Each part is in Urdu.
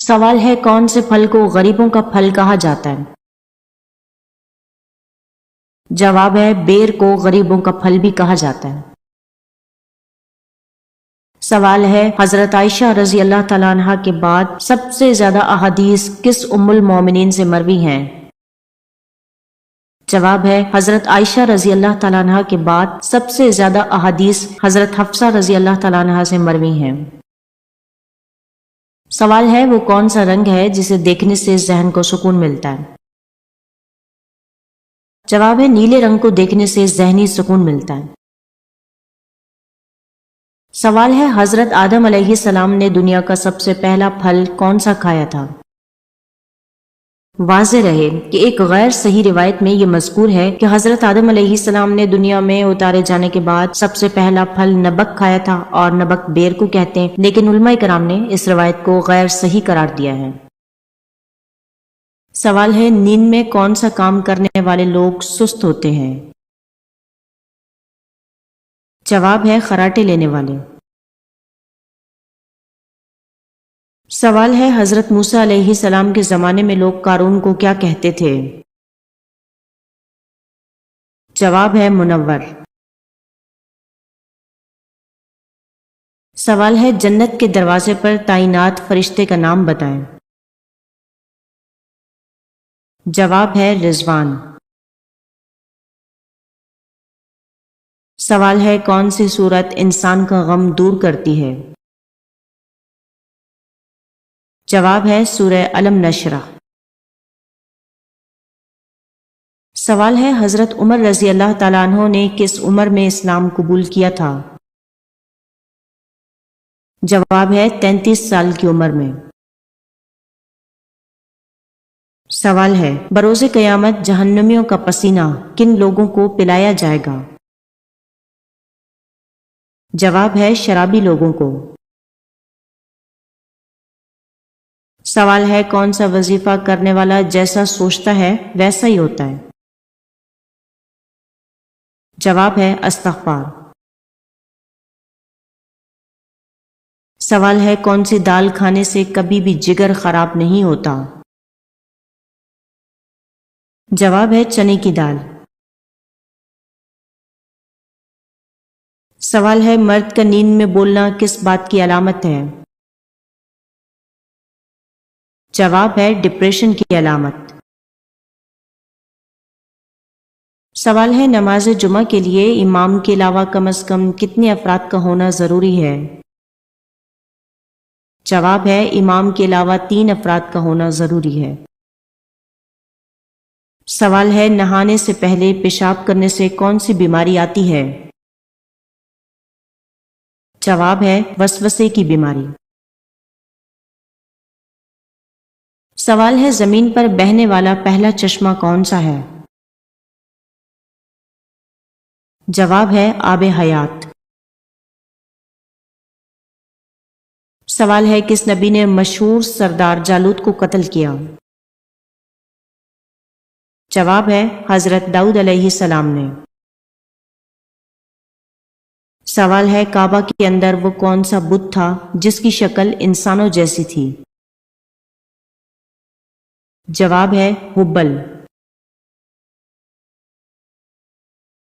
سوال ہے کون سے پھل کو غریبوں کا پھل کہا جاتا ہے؟ جواب ہے بیر کو غریبوں کا پھل بھی کہا جاتا ہے۔ سوال ہے حضرت عائشہ رضی اللہ تعالیٰ عنہ کے بعد سب سے زیادہ احادیث کس ام المومنین سے مروی ہیں؟ جواب ہے حضرت عائشہ رضی اللہ تعالیٰ عنہ کے بعد سب سے زیادہ احادیث حضرت حفصہ رضی اللہ تعالیٰ عنہ سے مروی ہیں۔ سوال ہے وہ کون سا رنگ ہے جسے دیکھنے سے ذہن کو سکون ملتا ہے؟ جواب ہے نیلے رنگ کو دیکھنے سے ذہنی سکون ملتا ہے۔ سوال ہے حضرت آدم علیہ السلام نے دنیا کا سب سے پہلا پھل کون سا کھایا تھا؟ واضح رہے کہ ایک غیر صحیح روایت میں یہ مذکور ہے کہ حضرت آدم علیہ السلام نے دنیا میں اتارے جانے کے بعد سب سے پہلا پھل نبق کھایا تھا، اور نبق بیر کو کہتے ہیں، لیکن علماء کرام نے اس روایت کو غیر صحیح قرار دیا ہے۔ سوال ہے نیند میں کون سا کام کرنے والے لوگ سست ہوتے ہیں؟ جواب ہے خراٹے لینے والے۔ سوال ہے حضرت موسیٰ علیہ السلام کے زمانے میں لوگ قارون کو کیا کہتے تھے؟ جواب ہے منور۔ سوال ہے جنت کے دروازے پر تعینات فرشتے کا نام بتائیں۔ جواب ہے رضوان۔ سوال ہے کون سی سورت انسان کا غم دور کرتی ہے؟ جواب ہے سورہ الم نشرح۔ سوال ہے حضرت عمر رضی اللہ تعالیٰ عنہ نے کس عمر میں اسلام قبول کیا تھا؟ جواب ہے 33 سال کی عمر میں۔ سوال ہے بروز قیامت جہنمیوں کا پسینہ کن لوگوں کو پلایا جائے گا؟ جواب ہے شرابی لوگوں کو۔ سوال ہے کون سا وظیفہ کرنے والا جیسا سوچتا ہے ویسا ہی ہوتا ہے؟ جواب ہے استغفار۔ سوال ہے کون سی دال کھانے سے کبھی بھی جگر خراب نہیں ہوتا؟ جواب ہے چنے کی دال۔ سوال ہے مرد کا نیند میں بولنا کس بات کی علامت ہے؟ جواب ہے ڈپریشن کی علامت۔ سوال ہے نماز جمعہ کے لیے امام کے علاوہ کم از کم کتنے افراد کا ہونا ضروری ہے؟ جواب ہے امام کے علاوہ 3 افراد کا ہونا ضروری ہے۔ سوال ہے نہانے سے پہلے پیشاب کرنے سے کون سی بیماری آتی ہے؟ جواب ہے وسوسے کی بیماری۔ سوال ہے زمین پر بہنے والا پہلا چشمہ کون سا ہے؟ جواب ہے آب حیات۔ سوال ہے کس نبی نے مشہور سردار جالوت کو قتل کیا؟ جواب ہے حضرت داؤد علیہ السلام نے۔ سوال ہے کعبہ کے اندر وہ کون سا بت تھا جس کی شکل انسانوں جیسی تھی؟ جواب ہے حبل۔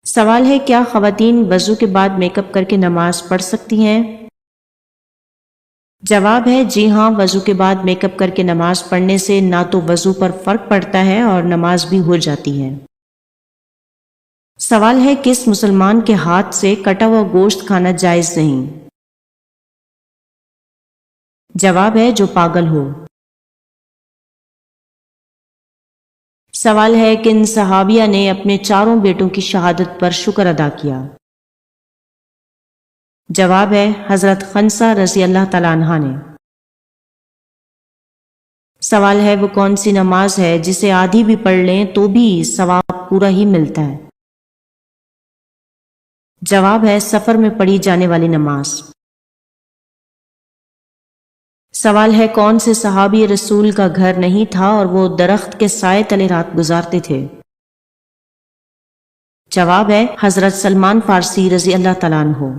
سوال ہے کیا خواتین وضو کے بعد میک اپ کر کے نماز پڑھ سکتی ہیں؟ جواب ہے جی ہاں، وضو کے بعد میک اپ کر کے نماز پڑھنے سے نہ تو وضو پر فرق پڑتا ہے اور نماز بھی ہو جاتی ہے۔ سوال ہے کس مسلمان کے ہاتھ سے کٹا ہوا گوشت کھانا جائز نہیں؟ جواب ہے جو پاگل ہو۔ سوال ہے کن صحابیہ نے اپنے 4 بیٹوں کی شہادت پر شکر ادا کیا؟ جواب ہے حضرت خنسہ رضی اللہ تعالیٰ عنہ نے۔ سوال ہے وہ کون سی نماز ہے جسے آدھی بھی پڑھ لیں تو بھی ثواب پورا ہی ملتا ہے؟ جواب ہے سفر میں پڑھی جانے والی نماز۔ سوال ہے کون سے صحابی رسول کا گھر نہیں تھا اور وہ درخت کے سائے تلے رات گزارتے تھے؟ جواب ہے حضرت سلمان فارسی رضی اللہ تعالیٰ عنہ۔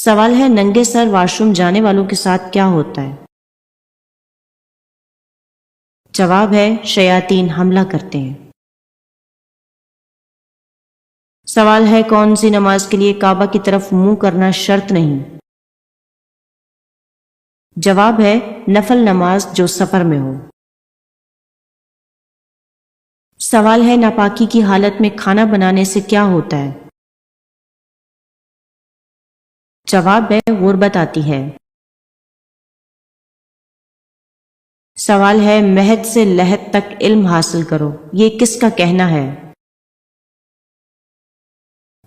سوال ہے ننگے سر واش روم جانے والوں کے ساتھ کیا ہوتا ہے؟ جواب ہے شیاطین حملہ کرتے ہیں۔ سوال ہے کون سی نماز کے لیے کعبہ کی طرف منہ کرنا شرط نہیں؟ جواب ہے نفل نماز جو سفر میں ہو۔ سوال ہے ناپاکی کی حالت میں کھانا بنانے سے کیا ہوتا ہے؟ جواب ہے غربت آتی ہے۔ سوال ہے مہد سے لحد تک علم حاصل کرو، یہ کس کا کہنا ہے؟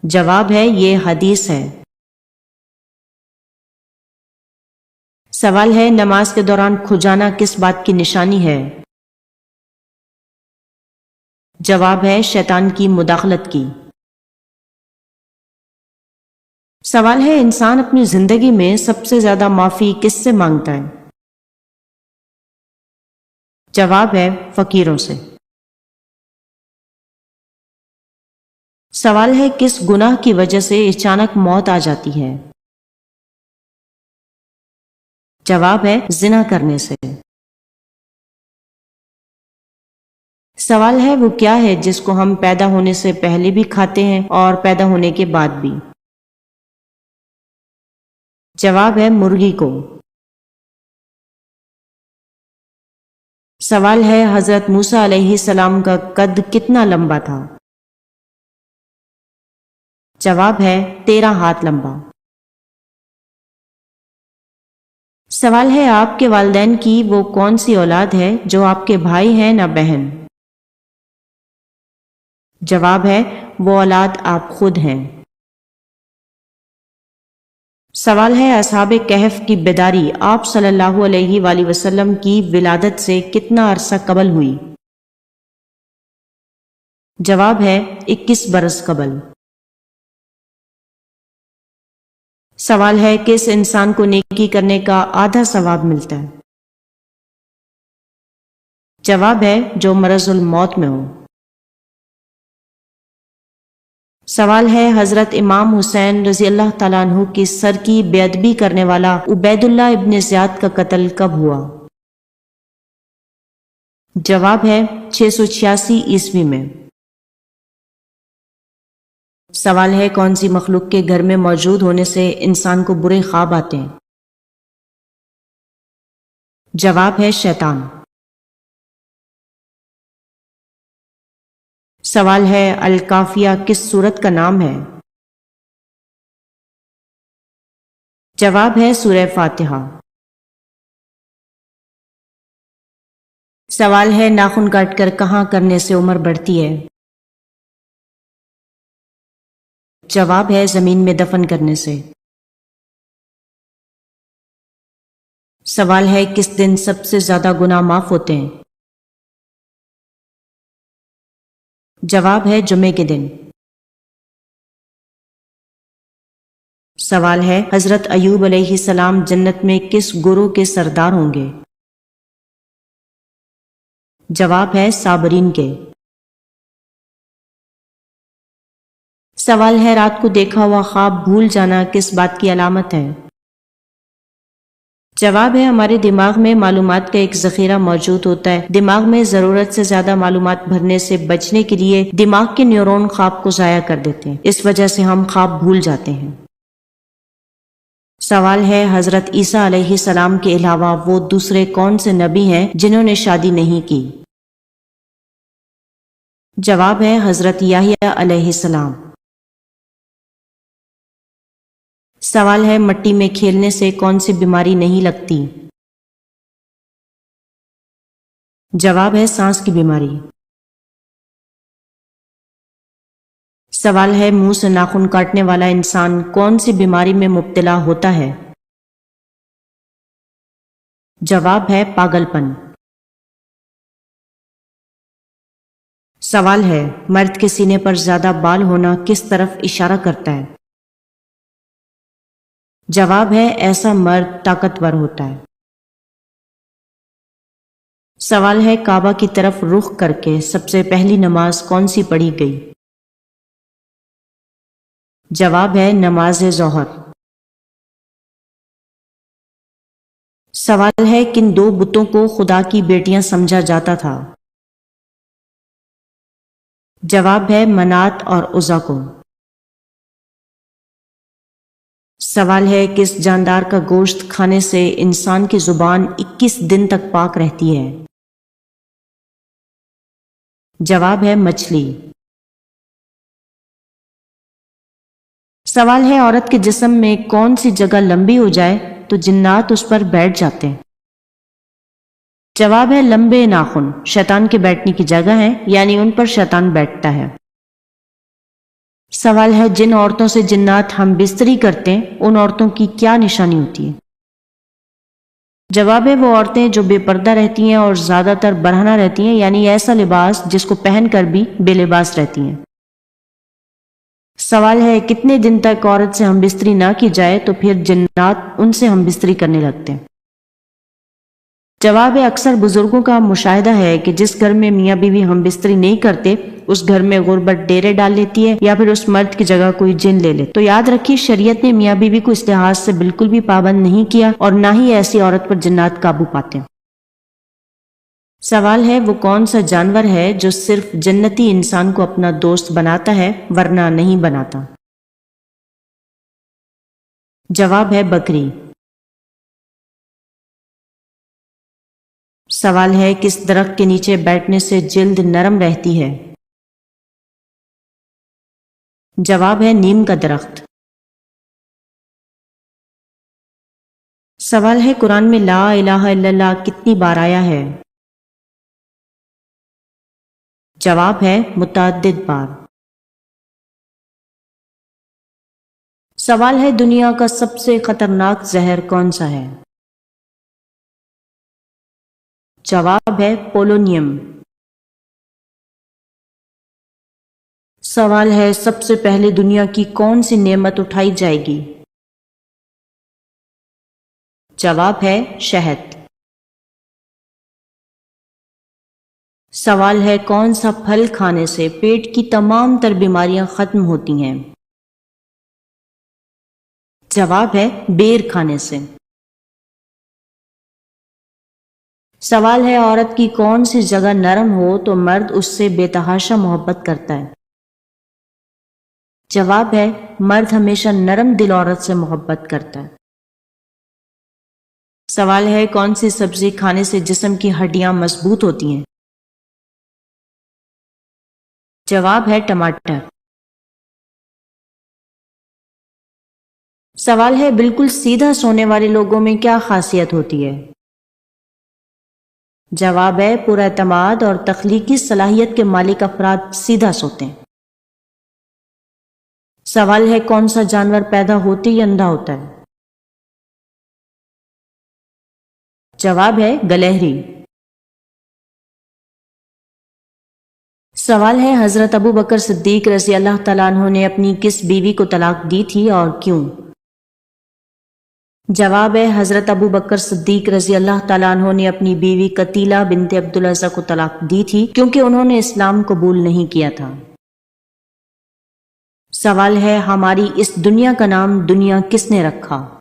جواب ہے یہ حدیث ہے۔ سوال ہے نماز کے دوران کھجانا کس بات کی نشانی ہے؟ جواب ہے شیطان کی مداخلت کی۔ سوال ہے انسان اپنی زندگی میں سب سے زیادہ معافی کس سے مانگتا ہے؟ جواب ہے فقیروں سے۔ سوال ہے کس گناہ کی وجہ سے اچانک موت آ جاتی ہے؟ جواب ہے زنا کرنے سے۔ سوال ہے وہ کیا ہے جس کو ہم پیدا ہونے سے پہلے بھی کھاتے ہیں اور پیدا ہونے کے بعد بھی؟ جواب ہے مرغی کو۔ سوال ہے حضرت موسیٰ علیہ السلام کا قد کتنا لمبا تھا؟ جواب ہے 13 ہاتھ لمبا۔ سوال ہے آپ کے والدین کی وہ کون سی اولاد ہے جو آپ کے بھائی ہیں نہ بہن؟ جواب ہے وہ اولاد آپ خود ہیں۔ سوال ہے اصحاب کہف کی بیداری آپ صلی اللہ علیہ وآلہ وسلم کی ولادت سے کتنا عرصہ قبل ہوئی؟ جواب ہے 21 برس قبل۔ سوال ہے کس انسان کو نیکی کرنے کا آدھا ثواب ملتا ہے؟ جواب ہے جو مرض الموت میں ہو۔ سوال ہے حضرت امام حسین رضی اللہ تعالیٰ عنہ کی سر کی بے ادبی کرنے والا عبید اللہ ابن زیاد کا قتل کب ہوا؟ جواب ہے 686 عیسوی میں۔ سوال ہے کون سی مخلوق کے گھر میں موجود ہونے سے انسان کو برے خواب آتے ہیں؟ جواب ہے شیطان۔ سوال ہے الکافیہ کس سورت کا نام ہے؟ جواب ہے سورہ فاتحہ۔ سوال ہے ناخن کاٹ کر کہاں کرنے سے عمر بڑھتی ہے؟ جواب ہے زمین میں دفن کرنے سے۔ سوال ہے کس دن سب سے زیادہ گناہ معاف ہوتے ہیں؟ جواب ہے جمعے کے دن۔ سوال ہے حضرت ایوب علیہ السلام جنت میں کس گروہ کے سردار ہوں گے؟ جواب ہے صابرین کے۔ سوال ہے رات کو دیکھا ہوا خواب بھول جانا کس بات کی علامت ہے؟ جواب ہے ہمارے دماغ میں معلومات کا ایک ذخیرہ موجود ہوتا ہے، دماغ میں ضرورت سے زیادہ معلومات بھرنے سے بچنے کے لیے دماغ کے نیورون خواب کو ضائع کر دیتے ہیں، اس وجہ سے ہم خواب بھول جاتے ہیں۔ سوال ہے حضرت عیسیٰ علیہ السلام کے علاوہ وہ دوسرے کون سے نبی ہیں جنہوں نے شادی نہیں کی؟ جواب ہے حضرت یحییٰ علیہ السلام۔ سوال ہے مٹی میں کھیلنے سے کون سی بیماری نہیں لگتی؟ جواب ہے سانس کی بیماری۔ سوال ہے منہ سے ناخن کاٹنے والا انسان کون سی بیماری میں مبتلا ہوتا ہے؟ جواب ہے پاگل پن۔ سوال ہے مرد کے سینے پر زیادہ بال ہونا کس طرف اشارہ کرتا ہے؟ جواب ہے ایسا مرد طاقتور ہوتا ہے۔ سوال ہے کعبہ کی طرف رخ کر کے سب سے پہلی نماز کون سی پڑھی گئی؟ جواب ہے نماز ظہر۔ سوال ہے کن دو بتوں کو خدا کی بیٹیاں سمجھا جاتا تھا؟ جواب ہے منات اور عزا کو۔ سوال ہے کس جاندار کا گوشت کھانے سے انسان کی زبان 21 دن تک پاک رہتی ہے؟ جواب ہے مچھلی۔ سوال ہے عورت کے جسم میں کون سی جگہ لمبی ہو جائے تو جنات اس پر بیٹھ جاتے ہیں؟ جواب ہے لمبے ناخن، شیطان کے بیٹھنے کی جگہ ہے، یعنی ان پر شیطان بیٹھتا ہے۔ سوال ہے جن عورتوں سے جنات ہم بستری کرتے ہیں ان عورتوں کی کیا نشانی ہوتی ہے؟ جواب ہے وہ عورتیں جو بے پردہ رہتی ہیں اور زیادہ تر برہنہ رہتی ہیں، یعنی ایسا لباس جس کو پہن کر بھی بے لباس رہتی ہیں۔ سوال ہے کتنے دن تک عورت سے ہم بستری نہ کی جائے تو پھر جنات ان سے ہم بستری کرنے لگتے ہیں؟ جواب ہے اکثر بزرگوں کا مشاہدہ ہے کہ جس گھر میں میاں بیوی ہم بستری نہیں کرتے اس گھر میں غربت ڈیرے ڈال لیتی ہے یا پھر اس مرد کی جگہ کوئی جن لے لے۔ تو یاد رکھیے شریعت نے میاں بیوی کو اس لحاظ سے بالکل بھی پابند نہیں کیا اور نہ ہی ایسی عورت پر جنات قابو پاتے ہیں۔ سوال ہے وہ کون سا جانور ہے جو صرف جنتی انسان کو اپنا دوست بناتا ہے ورنہ نہیں بناتا؟ جواب ہے بکری۔ سوال ہے کس درخت کے نیچے بیٹھنے سے جلد نرم رہتی ہے؟ جواب ہے نیم کا درخت۔ سوال ہے قرآن میں لا الہ الا اللہ کتنی بار آیا ہے؟ جواب ہے متعدد بار۔ سوال ہے دنیا کا سب سے خطرناک زہر کون سا ہے؟ جواب ہے پولونیم۔ سوال ہے سب سے پہلے دنیا کی کون سی نعمت اٹھائی جائے گی؟ جواب ہے شہد۔ سوال ہے کون سا پھل کھانے سے پیٹ کی تمام تر بیماریاں ختم ہوتی ہیں؟ جواب ہے بیر کھانے سے۔ سوال ہے عورت کی کون سی جگہ نرم ہو تو مرد اس سے بے تحاشا محبت کرتا ہے؟ جواب ہے مرد ہمیشہ نرم دل عورت سے محبت کرتا ہے۔ سوال ہے کون سی سبزی کھانے سے جسم کی ہڈیاں مضبوط ہوتی ہیں؟ جواب ہے ٹماٹر۔ سوال ہے بالکل سیدھا سونے والے لوگوں میں کیا خاصیت ہوتی ہے؟ جواب ہے پورا اعتماد اور تخلیقی صلاحیت کے مالک افراد سیدھا سوتے ہیں۔ سوال ہے کون سا جانور پیدا ہوتے ہی اندھا ہوتا ہے؟ جواب ہے گلہری۔ سوال ہے حضرت ابو بکر صدیق رضی اللہ تعالیٰ عنہ نے اپنی کس بیوی کو طلاق دی تھی اور کیوں؟ جواب ہے حضرت ابو بکر صدیق رضی اللہ تعالیٰ عنہ نے اپنی بیوی قتیلہ بنت عبد العزیٰ کو طلاق دی تھی کیونکہ انہوں نے اسلام قبول نہیں کیا تھا۔ سوال ہے ہماری اس دنیا کا نام دنیا کس نے رکھا؟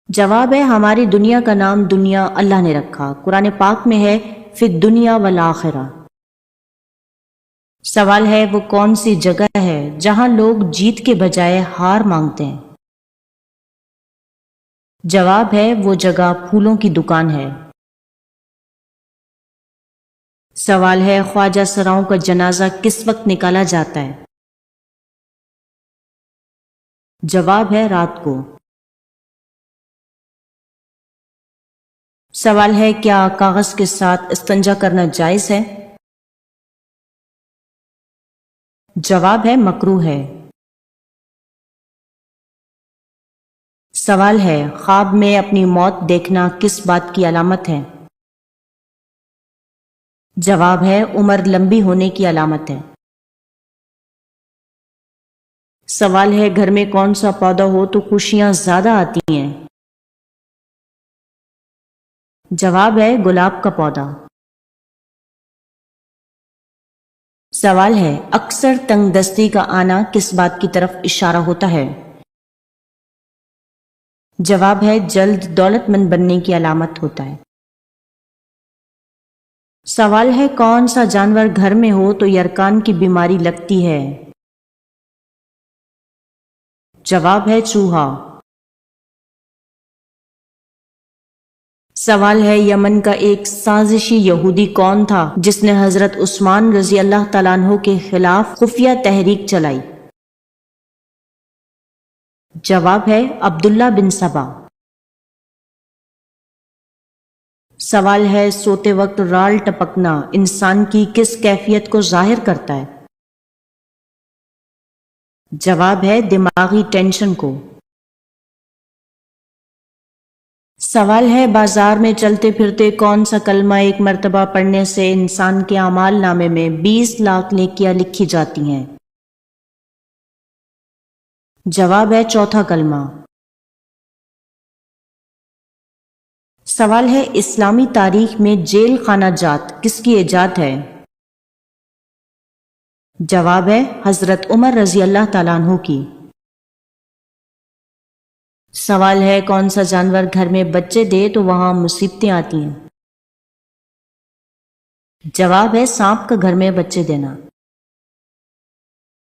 جواب ہے ہماری دنیا کا نام دنیا اللہ نے رکھا، قرآن پاک میں ہے فی الدنیا والآخرہ۔ سوال ہے وہ کون سی جگہ ہے جہاں لوگ جیت کے بجائے ہار مانگتے ہیں؟ جواب ہے وہ جگہ پھولوں کی دکان ہے۔ سوال ہے خواجہ سراؤں کا جنازہ کس وقت نکالا جاتا ہے؟ جواب ہے رات کو۔ سوال ہے کیا کاغذ کے ساتھ استنجا کرنا جائز ہے؟ جواب ہے مکروہ ہے۔ سوال ہے خواب میں اپنی موت دیکھنا کس بات کی علامت ہے؟ جواب ہے عمر لمبی ہونے کی علامت ہے۔ سوال ہے گھر میں کون سا پودا ہو تو خوشیاں زیادہ آتی ہیں؟ جواب ہے گلاب کا پودا۔ سوال ہے اکثر تنگ دستی کا آنا کس بات کی طرف اشارہ ہوتا ہے؟ جواب ہے جلد دولت مند بننے کی علامت ہوتا ہے۔ سوال ہے کون سا جانور گھر میں ہو تو یرکان کی بیماری لگتی ہے؟ جواب ہے چوہا۔ سوال ہے یمن کا ایک سازشی یہودی کون تھا جس نے حضرت عثمان رضی اللہ تعالیٰ عنہ کے خلاف خفیہ تحریک چلائی؟ جواب ہے عبداللہ بن سبا۔ سوال ہے سوتے وقت رال ٹپکنا انسان کی کس کیفیت کو ظاہر کرتا ہے؟ جواب ہے دماغی ٹینشن کو۔ سوال ہے بازار میں چلتے پھرتے کون سا کلمہ ایک مرتبہ پڑھنے سے انسان کے اعمال نامے میں 20 لاکھ نیکیاں لکھی جاتی ہیں؟ جواب ہے چوتھا کلمہ۔ سوال ہے اسلامی تاریخ میں جیل خانہ جات کس کی ایجاد ہے؟ جواب ہے حضرت عمر رضی اللہ تعالیٰ عنہ کی۔ سوال ہے کون سا جانور گھر میں بچے دے تو وہاں مصیبتیں آتی ہیں؟ جواب ہے سانپ کا گھر میں بچے دینا۔